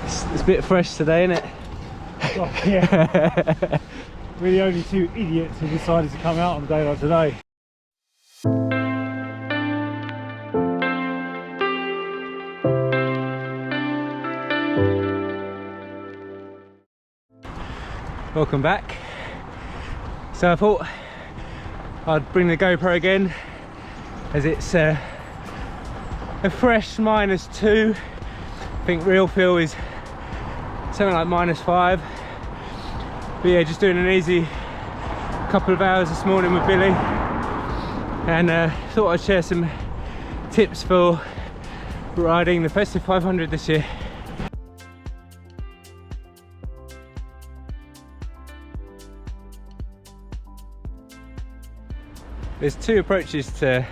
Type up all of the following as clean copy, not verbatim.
It's a bit fresh today, isn't it? Oh, yeah. We're the only two idiots who decided to come out on a day like today. Welcome back. So I thought I'd bring the GoPro again, as it's a fresh -2. I think real feel is something like -5. But yeah, just doing an easy couple of hours this morning with Billy, and thought I'd share some tips for riding the Festive 500 this year. There's two approaches to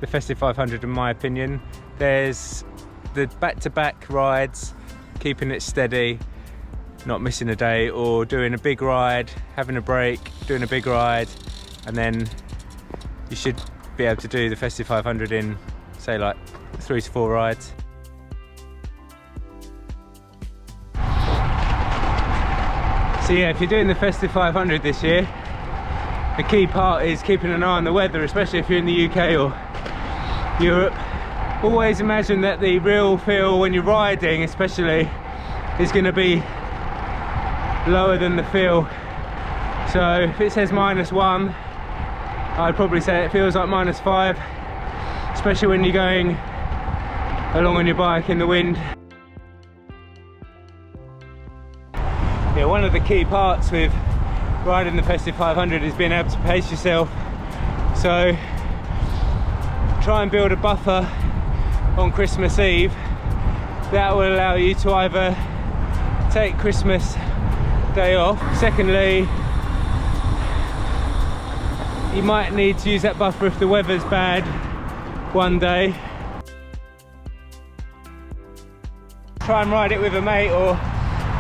the Festive 500 in my opinion. There's the back-to-back rides, keeping it steady, not missing a day, or doing a big ride, having a break, doing a big ride, and then you should be able to do the Festive 500 in, say, like 3 to 4 rides. So yeah, if you're doing the Festive 500 this year, the key part is keeping an eye on the weather, especially if you're in the UK or Europe. Always imagine that the real feel when you're riding, especially, is going to be lower than the feel. So if it says -1, I'd probably say it feels like -5, especially when you're going along on your bike in the wind. Yeah, one of the key parts with riding the Festive 500 is being able to pace yourself. So try and build a buffer on Christmas Eve that will allow you to either take Christmas Day off. Secondly, you might need to use that buffer if the weather's bad one day. Try and ride it with a mate or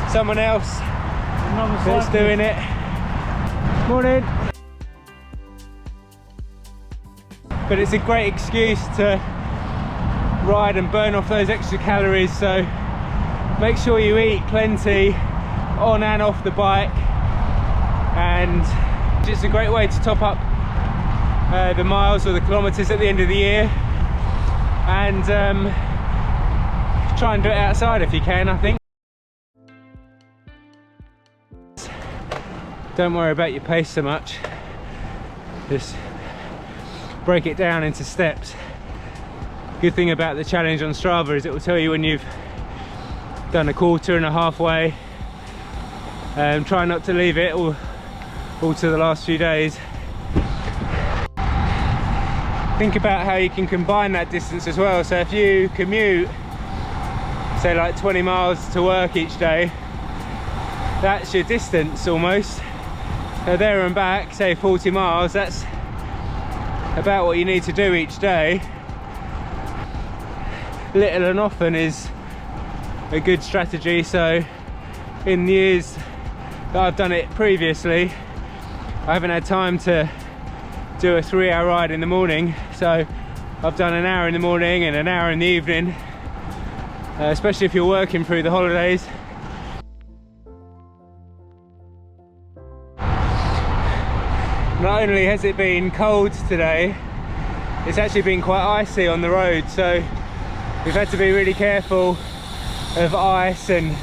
someone else that's doing it. Morning. But it's a great excuse to ride and burn off those extra calories, so make sure you eat plenty on and off the bike, and it's a great way to top up the miles or the kilometers at the end of the year. And try and do it outside if you can, I think. Don't worry about your pace so much, just break it down into steps. Good thing about the challenge on Strava is it will tell you when you've done a quarter and a halfway. Try not to leave it all to the last few days. Think about how you can combine that distance as well. So if you commute, say like 20 miles to work each day, that's your distance almost. So there and back, say 40 miles, that's about what you need to do each day. Little and often is a good strategy. So in the years that I've done it previously, I haven't had time to do a 3-hour ride in the morning, so I've done an hour in the morning and an hour in the evening, especially if you're working through the holidays. Not only has it been cold today, it's actually been quite icy on the road, so we've had to be really careful of ice and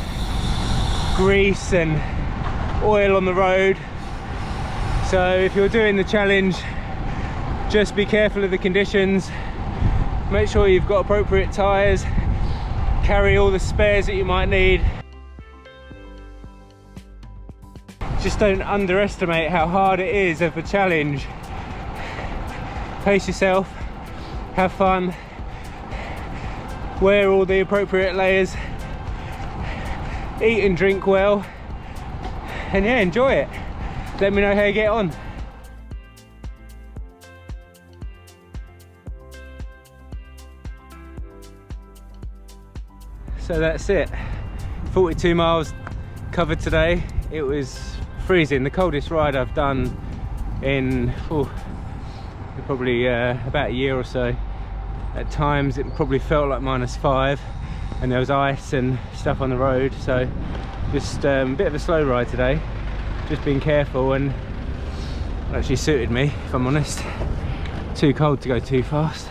grease and oil on the road. So if you're doing the challenge, just be careful of the conditions, make sure you've got appropriate tyres, carry all the spares that you might need. Just don't underestimate how hard it is of a challenge. Pace yourself, have fun, wear all the appropriate layers, eat and drink well, and yeah, enjoy it. Let me know how you get on. So that's it, 42 miles covered today. It was freezing, the coldest ride I've done in probably about a year or so. At times it probably felt like -5, and there was ice and stuff on the road, so just a bit of a slow ride today, just being careful, and it actually suited me if I'm honest. Too cold to go too fast.